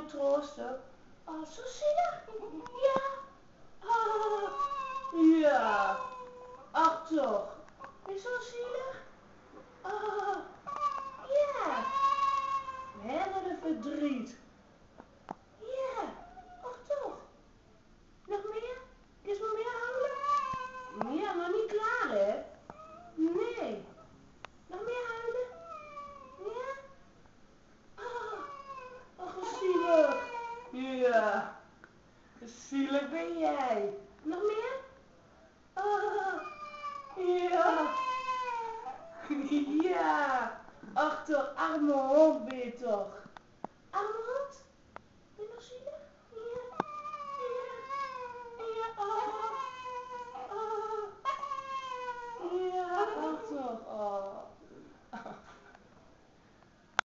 jou troosten. Oh, zo zielig. Ja. Ah, ja. Ach toch. Is zo zielig? Ah, ja. Hè, wat een verdriet. Ja. Ach toch. Nog meer? Is nog meer huilen? Ja, nog niet klaar, hè? Nee. Nog meer huilen? Ja? Ah, ach, wat zielig. Ja. Zielig ben jij. Nog meer? Ah, ja. Ja. Ach toch, arme hond ben je toch. Arme hond? Ben je nog zielig? Ja. Ja. Ja. Ah. Ah. Ja, ach toch. Oh.